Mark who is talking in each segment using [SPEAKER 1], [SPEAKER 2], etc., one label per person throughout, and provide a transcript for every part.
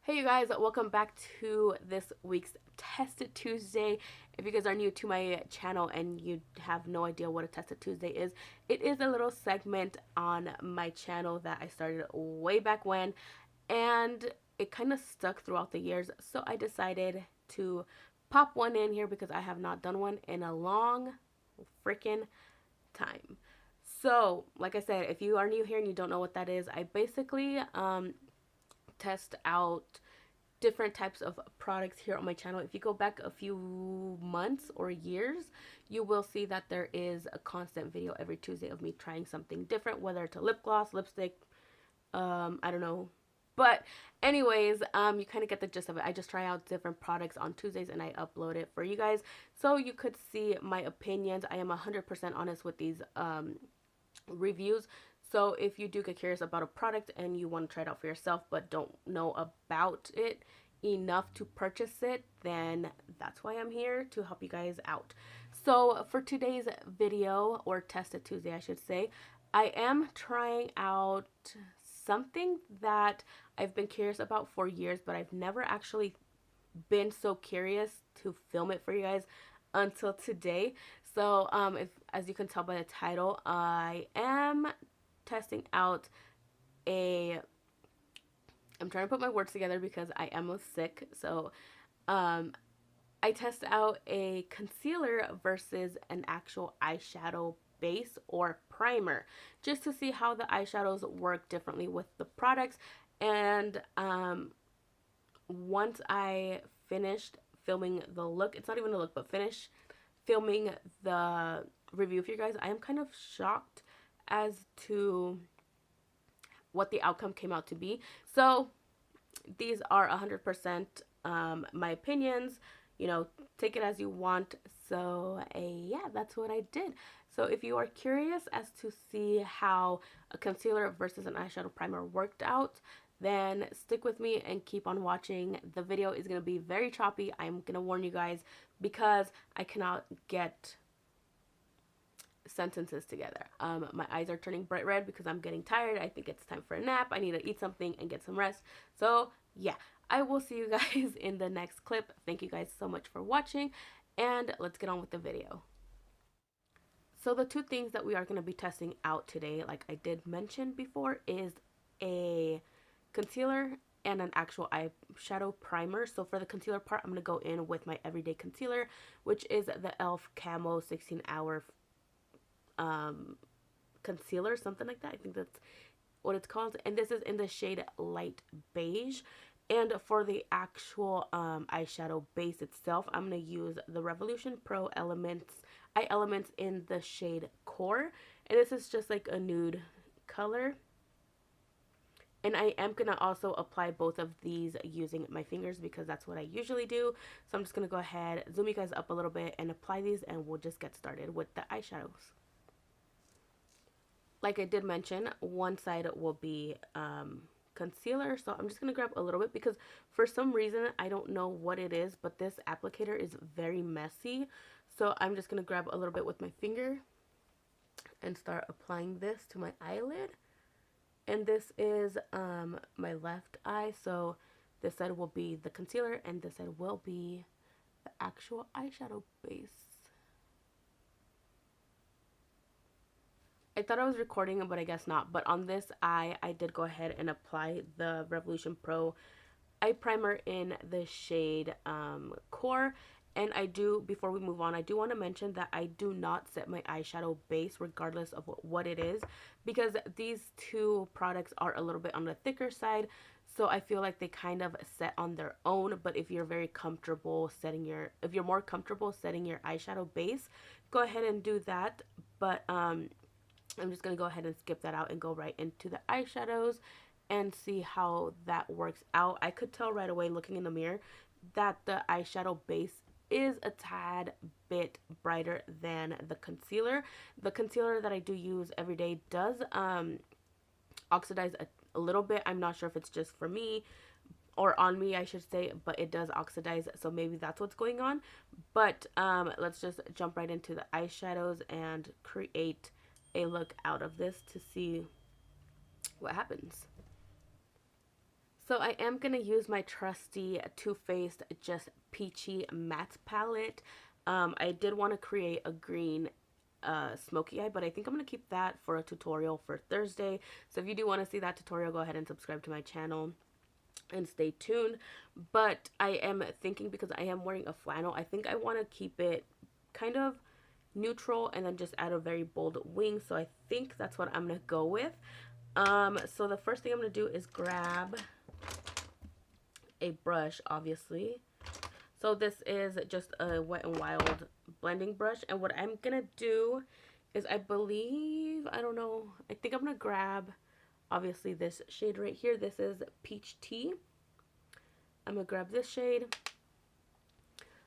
[SPEAKER 1] Hey you guys, welcome back to this week's Tested Tuesday. If you guys are new to my channel and you have no idea what a Tested Tuesday is, it is a little segment on my channel that I started way back when, and it kind of stuck throughout the years, so I decided to pop one in here because I have not done one in a long freaking time. So, like I said, if you are new here and you don't know what that is, I basically test out different types of products here on my channel. If you go back a few months or years, you will see that there is a constant video every Tuesday of me trying something different, whether it's a lip gloss, lipstick, I don't know. But anyways, you kind of get the gist of it. I just try out different products on Tuesdays and I upload it for you guys so you could see my opinions. I am 100% honest with these reviews. So if you do get curious about a product and you want to try it out for yourself but don't know about it enough to purchase it, then that's why I'm here, to help you guys out. So for today's video, or Tested Tuesday I should say, I am trying out something that I've been curious about for years, but I've never actually been so curious to film it for you guys until today. So if, as you can tell by the title, I am testing out I'm trying to put my words together because I am sick. So I test out a concealer versus an actual eyeshadow base or primer, just to see how the eyeshadows work differently with the products. And once I finished filming the look, it's not even a look, but finish filming the review for you guys, I am kind of shocked as to what the outcome came out to be. So these are 100% my opinions, you know, take it as you want. So yeah, that's what I did. So if you are curious as to see how a concealer versus an eyeshadow primer worked out, then stick with me and keep on watching. The video is going to be very choppy. I'm going to warn you guys because I cannot get sentences together. My eyes are turning bright red because I'm getting tired. I think it's time for a nap. I need to eat something and get some rest. So yeah, I will see you guys in the next clip. Thank you guys so much for watching, and let's get on with the video. So the two things that we are going to be testing out today, like I did mention before, is a concealer and an actual eyeshadow primer. So for the concealer part, I'm going to go in with my everyday concealer, which is the e.l.f. Camo 16 Hour concealer, something like that. I think that's what it's called. And this is in the shade light beige. And for the actual eyeshadow base itself, I'm going to use the Revolution Pro Eye Elements in the shade Core. And this is just like a nude color. And I am going to also apply both of these using my fingers because that's what I usually do. So I'm just going to go ahead, zoom you guys up a little bit and apply these, and we'll just get started with the eyeshadows. Like I did mention, one side will be concealer. So I'm just going to grab a little bit because for some reason, I don't know what it is, but this applicator is very messy. So I'm just going to grab a little bit with my finger and start applying this to my eyelid. And this is my left eye, so this side will be the concealer and this side will be the actual eyeshadow base. I thought I was recording, but I guess not. But on this eye, I did go ahead and apply the Revolution Pro eye primer in the shade Core. And I do, before we move on, I do want to mention that I do not set my eyeshadow base regardless of what it is, because these two products are a little bit on the thicker side. So I feel like they kind of set on their own. But if you're very comfortable setting if you're more comfortable setting your eyeshadow base, go ahead and do that. But I'm just going to go ahead and skip that out and go right into the eyeshadows and see how that works out. I could tell right away looking in the mirror that the eyeshadow base is a tad bit brighter than the concealer. The concealer that I do use every day does oxidize a little bit. I'm not sure if it's just for me or on me, I should say, but it does oxidize, so maybe that's what's going on. But let's just jump right into the eyeshadows and create a look out of this to see what happens. So I am going to use my trusty Too Faced Just Peachy Matte Palette. I did want to create a green smoky eye, but I think I'm going to keep that for a tutorial for Thursday. So if you do want to see that tutorial, go ahead and subscribe to my channel and stay tuned. But I am thinking, because I am wearing a flannel, I think I want to keep it kind of neutral and then just add a very bold wing. So I think that's what I'm going to go with. So the first thing I'm going to do is grab a brush, obviously. So this is just a Wet n Wild blending brush, and what I'm gonna do is, I think I'm gonna grab, obviously, this shade right here. This is Peach Tea. I'm gonna grab this shade.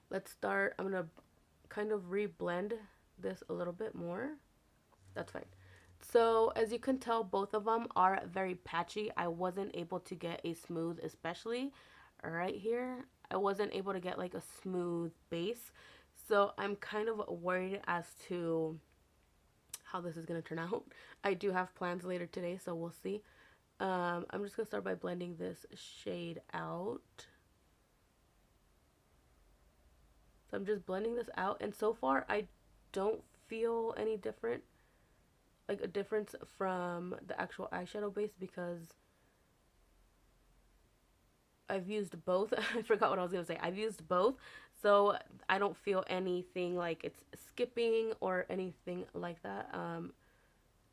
[SPEAKER 1] Let's start. I'm gonna kind of re-blend this a little bit more. That's fine. So as you can tell, both of them are very patchy. I wasn't able to get a smooth, especially right here, I wasn't able to get like a smooth base. So I'm kind of worried as to how this is going to turn out. I do have plans later today, so we'll see. I'm just going to start by blending this shade out. So I'm just blending this out, and so far I don't feel any different, like a difference from the actual eyeshadow base, because I've used both. I forgot what I was going to say. I've used both, so I don't feel anything like it's skipping or anything like that.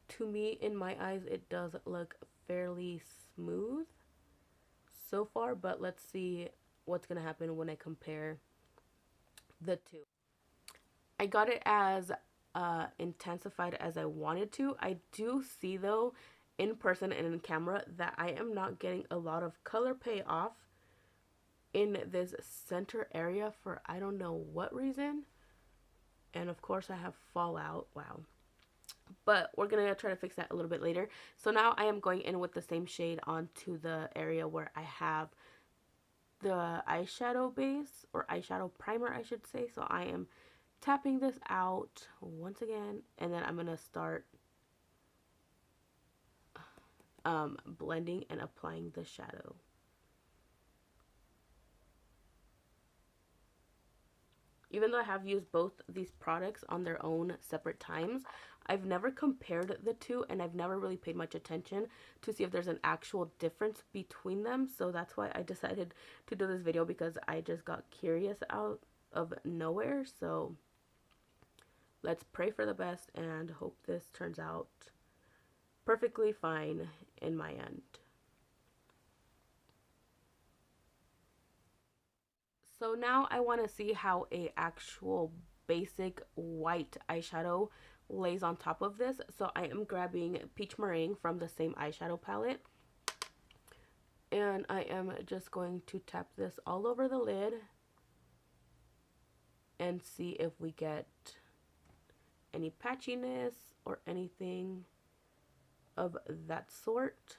[SPEAKER 1] To me, in my eyes, it does look fairly smooth so far, but let's see what's going to happen when I compare the two. I got it as intensified as I wanted to. I do see, though, in person and in camera, that I am not getting a lot of color payoff in this center area for I don't know what reason. And of course I have fallout. Wow. But we're gonna try to fix that a little bit later. So now I am going in with the same shade onto the area where I have the eyeshadow base, or eyeshadow primer I should say. So I am tapping this out once again, and then I'm gonna start blending and applying the shadow. Even though I have used both these products on their own separate times, I've never compared the two, and I've never really paid much attention to see if there's an actual difference between them. So that's why I decided to do this video, because I just got curious out of nowhere. So let's pray for the best and hope this turns out perfectly fine in my end. So now I want to see how a actual basic white eyeshadow lays on top of this. So I am grabbing Peach Meringue from the same eyeshadow palette, and I am just going to tap this all over the lid and see if we get any patchiness or anything of that sort.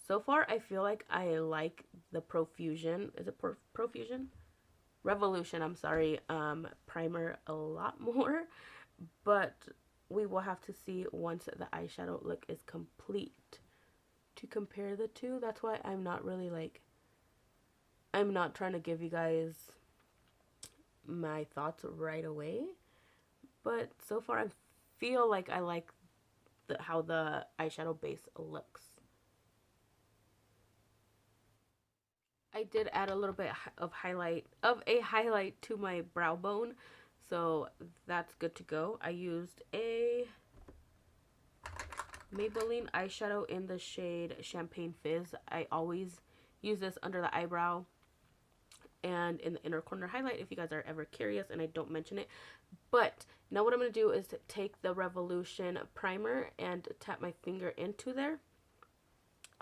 [SPEAKER 1] So far, I feel like I like the Profusion, is it Profusion? Revolution, I'm sorry, primer a lot more, but we will have to see once the eyeshadow look is complete to compare the two. That's why I'm not really like, I'm not trying to give you guys my thoughts right away, but so far I feel like I like how the eyeshadow base looks. I did add a little bit of a highlight to my brow bone, so that's good to go. I used a Maybelline eyeshadow in the shade Champagne Fizz. I always use this under the eyebrow and in the inner corner highlight if you guys are ever curious and I don't mention it. But now what I'm going to do is take the Revolution primer and tap my finger into there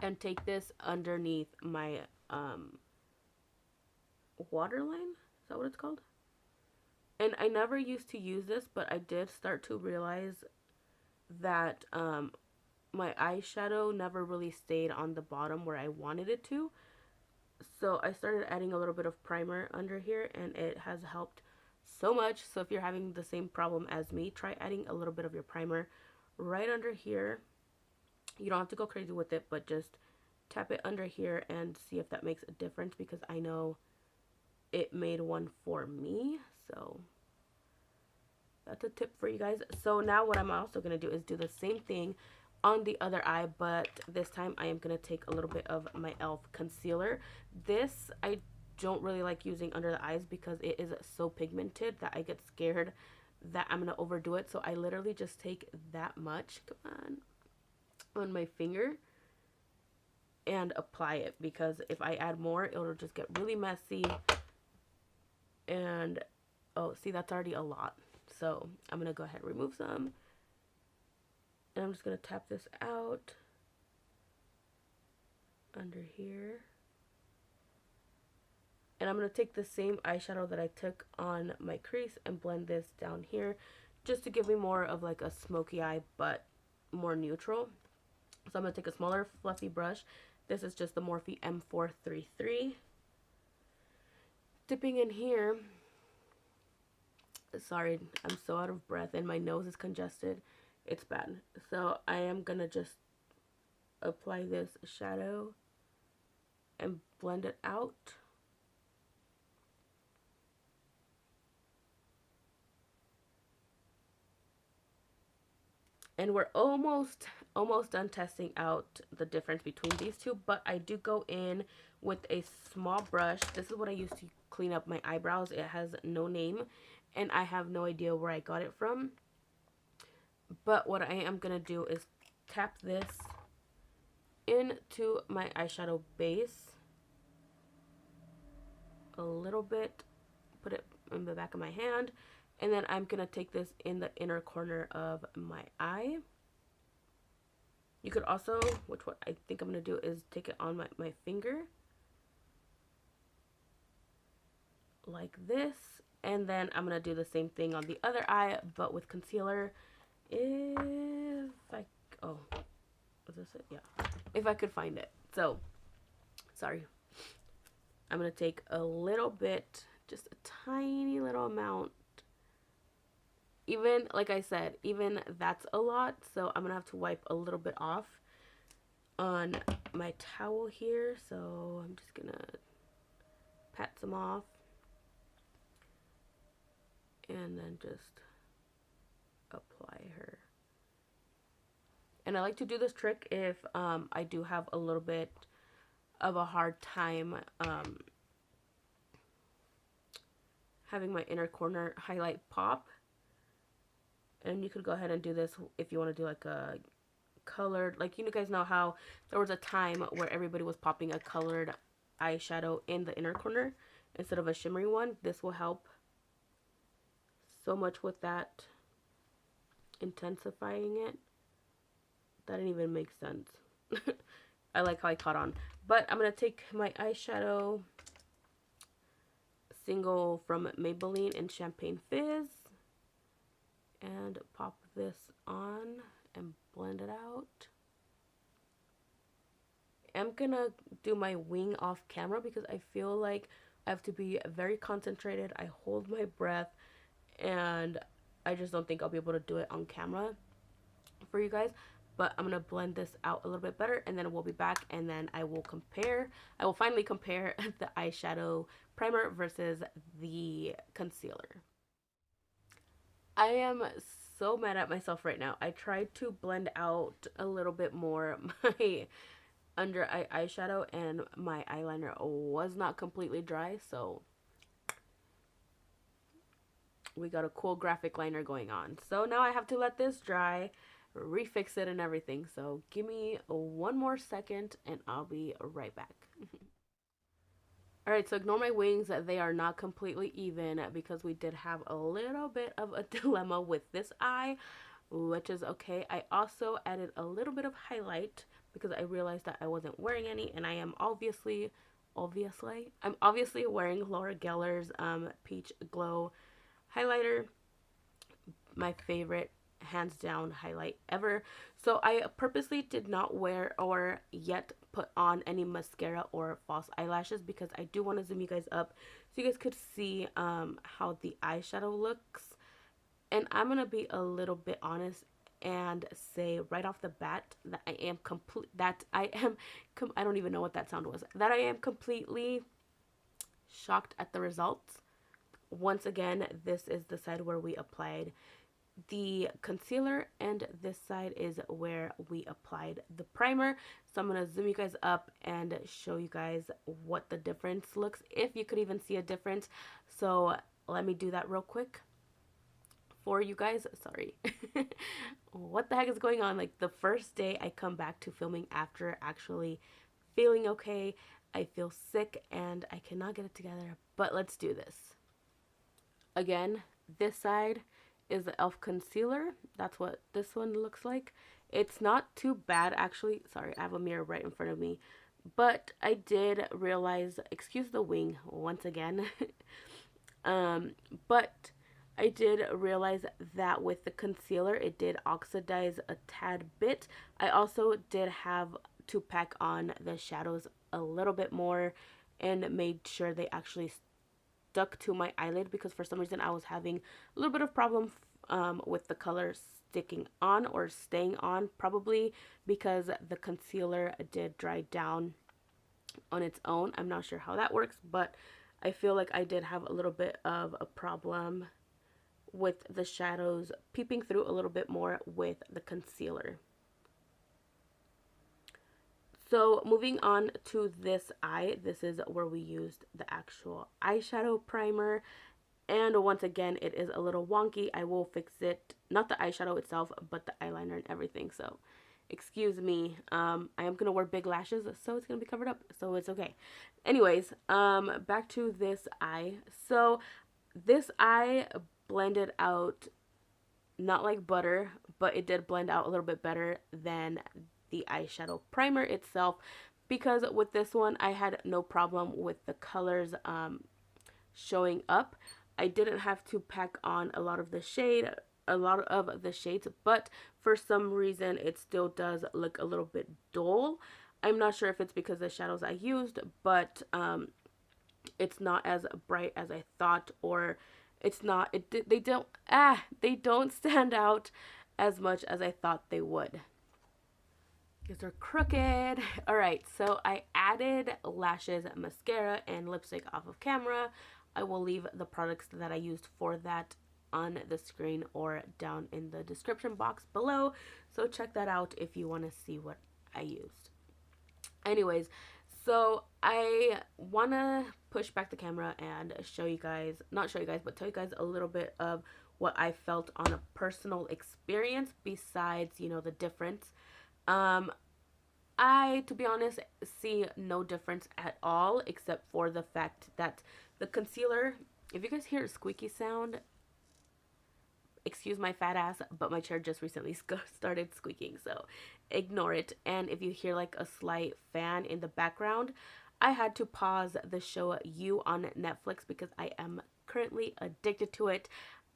[SPEAKER 1] and take this underneath my waterline. Is that what it's called? And I never used to use this, but I did start to realize that my eyeshadow never really stayed on the bottom where I wanted it to. So I started adding a little bit of primer under here, and it has helped so much. So if you're having the same problem as me, try adding a little bit of your primer right under here. You don't have to go crazy with it, but just tap it under here and see if that makes a difference, because I know it made one for me. So that's a tip for you guys. So now what I'm also going to do is do the same thing on the other eye, but this time I am going to take a little bit of my e.l.f. concealer. This I don't really like using under the eyes because it is so pigmented that I get scared that I'm going to overdo it. So I literally just take that much, come on my finger and apply it, because if I add more, it'll just get really messy. And oh, see, that's already a lot. So I'm going to go ahead and remove some. And I'm just going to tap this out under here. And I'm going to take the same eyeshadow that I took on my crease and blend this down here, just to give me more of like a smoky eye, but more neutral. So I'm going to take a smaller fluffy brush. This is just the Morphe M433. Dipping in here. Sorry, I'm so out of breath and my nose is congested. It's bad. So I am going to just apply this shadow and blend it out. And we're almost done testing out the difference between these two, but I do go in with a small brush. This is what I use to clean up my eyebrows. It has no name, and I have no idea where I got it from. But what I am going to do is tap this into my eyeshadow base a little bit, put it in the back of my hand, and then I'm going to take this in the inner corner of my eye. You could also, which what I think I'm going to do is take it on my finger, like this, and then I'm going to do the same thing on the other eye, but with concealer. If I, oh, was this it? Yeah. If I could find it. So, sorry. I'm going to take a little bit, just a tiny little amount. Even, like I said, even that's a lot. So, I'm going to have to wipe a little bit off on my towel here. So, I'm just going to pat some off. And then just apply her. And I like to do this trick if I do have a little bit of a hard time having my inner corner highlight pop. And you could go ahead and do this if you want to do like a colored, like you guys know how there was a time where everybody was popping a colored eyeshadow in the inner corner instead of a shimmery one. This will help so much with that, intensifying it. That didn't even make sense. I like how I caught on. But I'm going to take my eyeshadow single from Maybelline in Champagne Fizz and pop this on and blend it out. I'm going to do my wing off camera because I feel like I have to be very concentrated. I hold my breath and I just don't think I'll be able to do it on camera for you guys. But I'm going to blend this out a little bit better, and then we'll be back, and then I will finally compare the eyeshadow primer versus the concealer. I am so mad at myself right now. I tried to blend out a little bit more my under eye eyeshadow, and my eyeliner was not completely dry, so we got a cool graphic liner going on. So now I have to let this dry, refix it and everything. So give me one more second and I'll be right back. Alright, so ignore my wings. They are not completely even because we did have a little bit of a dilemma with this eye, which is okay. I also added a little bit of highlight because I realized that I wasn't wearing any, and I am obviously wearing Laura Geller's Peach Glow highlighter, my favorite hands down highlight ever. So I purposely did not wear or yet put on any mascara or false eyelashes because I do want to zoom you guys up so you guys could see how the eyeshadow looks. And I'm gonna be a little bit honest and say right off the bat that I don't even know what that sound was, that I am completely shocked at the results. Once again, this is the side where we applied the concealer, and this side is where we applied the primer. So I'm going to zoom you guys up and show you guys what the difference looks, if you could even see a difference. So let me do that real quick for you guys. Sorry. What the heck is going on? Like, the first day I come back to filming after actually feeling okay, I feel sick and I cannot get it together, but let's do this. Again, this side is the e.l.f. concealer. That's what this one looks like. It's not too bad, actually. Sorry, I have a mirror right in front of me. But I did realize, excuse the wing once again, but I did realize that with the concealer, it did oxidize a tad bit. I also did have to pack on the shadows a little bit more and made sure they actually stuck to my eyelid, because for some reason I was having a little bit of problem with the color sticking on or staying on, probably because the concealer did dry down on its own. I'm not sure how that works, but I feel like I did have a little bit of a problem with the shadows peeping through a little bit more with the concealer. So moving on to this eye, this is where we used the actual eyeshadow primer. And once again, it is a little wonky. I will fix it, not the eyeshadow itself, but the eyeliner and everything. So excuse me. I am going to wear big lashes, so it's going to be covered up. So it's okay. Anyways, back to this eye. So this eye blended out not like butter, but it did blend out a little bit better than the eyeshadow primer itself, because with this one I had no problem with the colors showing up. I didn't have to pack on a lot of the shades, but for some reason it still does look a little bit dull. I'm not sure if it's because of the shadows I used, but it's not as bright as I thought, or it's not, they don't stand out as much as I thought they would. Because they're crooked. Alright, so I added lashes, mascara, and lipstick off of camera. I will leave the products that I used for that on the screen or down in the description box below. So check that out if you want to see what I used. Anyways, so I want to push back the camera and show you guys, not show you guys, but tell you guys a little bit of what I felt on a personal experience besides, you know, the difference. I, to be honest, see no difference at all, except for the fact that the concealer, if you guys hear a squeaky sound, excuse my fat ass, but my chair just recently started squeaking, so ignore it. And if you hear like a slight fan in the background, I had to pause the show You on Netflix because I am currently addicted to it.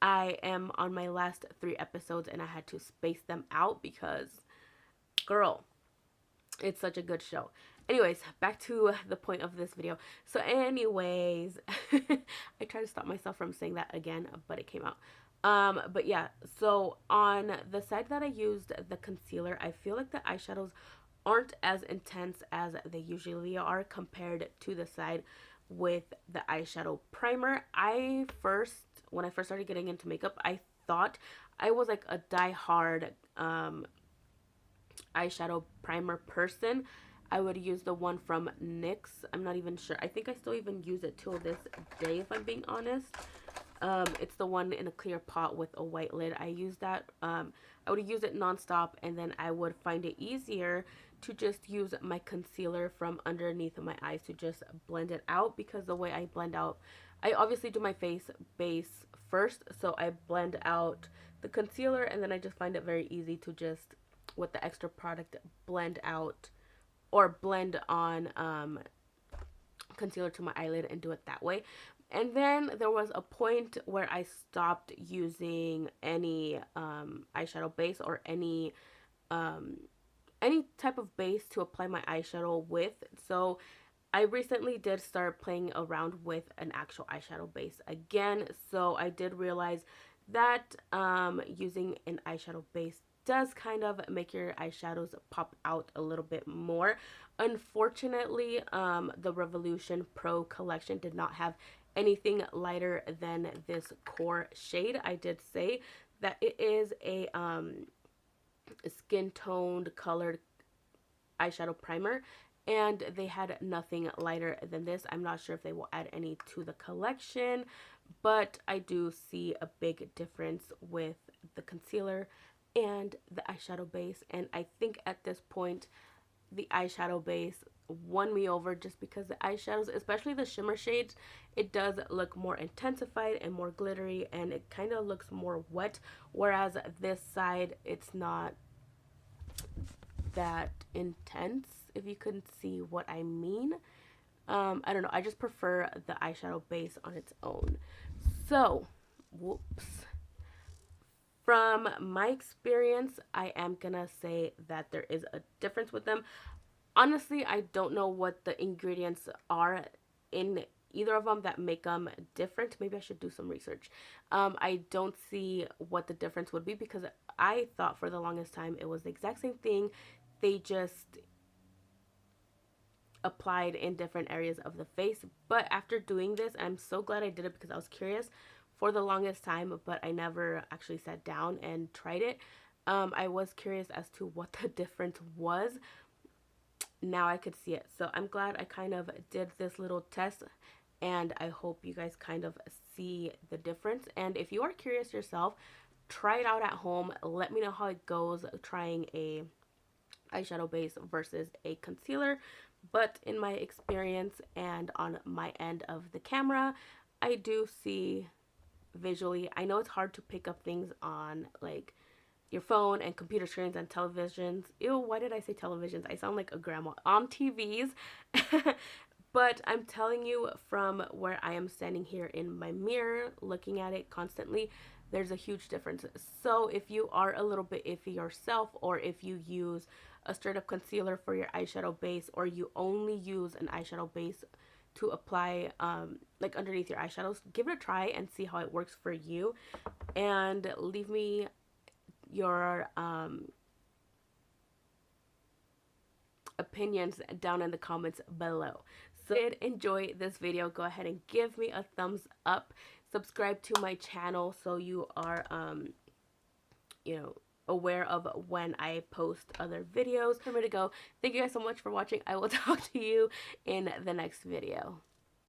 [SPEAKER 1] I am on my last 3 episodes and I had to space them out because, girl, it's such a good show. Anyways, back to the point of this video. So anyways, I try to stop myself from saying that again, but it came out. But yeah, so on the side that I used the concealer, I feel like the eyeshadows aren't as intense as they usually are compared to the side with the eyeshadow primer. When I first started getting into makeup, I thought I was like a die-hard eyeshadow primer person. I would use the one from NYX. I'm not even sure. I think I still even use it till this day, if I'm being honest. It's the one in a clear pot with a white lid. I use that. I would use it nonstop, and then I would find it easier to just use my concealer from underneath my eyes to just blend it out, because the way I blend out, I obviously do my face base first, so I blend out the concealer, and then I just find it very easy to just, with the extra product, blend out or blend on concealer to my eyelid and do it that way. And then there was a point where I stopped using any eyeshadow base or any any type of base to apply my eyeshadow with. So I recently did start playing around with an actual eyeshadow base again. So I did realize that using an eyeshadow base does kind of make your eyeshadows pop out a little bit more. Unfortunately, the Revolution Pro collection did not have anything lighter than this core shade. I did say that it is a skin toned colored eyeshadow primer, and they had nothing lighter than this. I'm not sure if they will add any to the collection, but I do see a big difference with the concealer and the eyeshadow base, and I think at this point the eyeshadow base won me over, just because the eyeshadows, especially the shimmer shades, it does look more intensified and more glittery, and it kind of looks more wet, whereas this side it's not that intense, if you couldn't see what I mean. I don't know, I just prefer the eyeshadow base on its own. So, whoops. From my experience, I am gonna say that there is a difference with them. Honestly, I don't know what the ingredients are in either of them that make them different. Maybe I should do some research. I don't see what the difference would be, because I thought for the longest time it was the exact same thing. They just applied in different areas of the face. But after doing this, I'm so glad I did it, because I was curious for the longest time, but I never actually sat down and tried it. I was curious as to what the difference was. Now I could see it. So I'm glad I kind of did this little test, and I hope you guys kind of see the difference. And if you are curious yourself, try it out at home. Let me know how it goes trying a eyeshadow base versus a concealer. But in my experience and on my end of the camera, I do see visually. I know it's hard to pick up things on like your phone and computer screens and televisions. Ew, why did I say televisions? I sound like a grandma. On TVs. But I'm telling you, from where I am standing here in my mirror looking at it constantly, there's a huge difference. So if you are a little bit iffy yourself, or if you use a straight up concealer for your eyeshadow base, or you only use an eyeshadow base to apply like underneath your eyeshadows, give it a try and see how it works for you, and leave me your opinions down in the comments below. So if you did enjoy this video, go ahead and give me a thumbs up. Subscribe to my channel so you are you know, aware of when I post other videos. I'm ready to go. Thank you guys so much for watching. I will talk to you in the next video.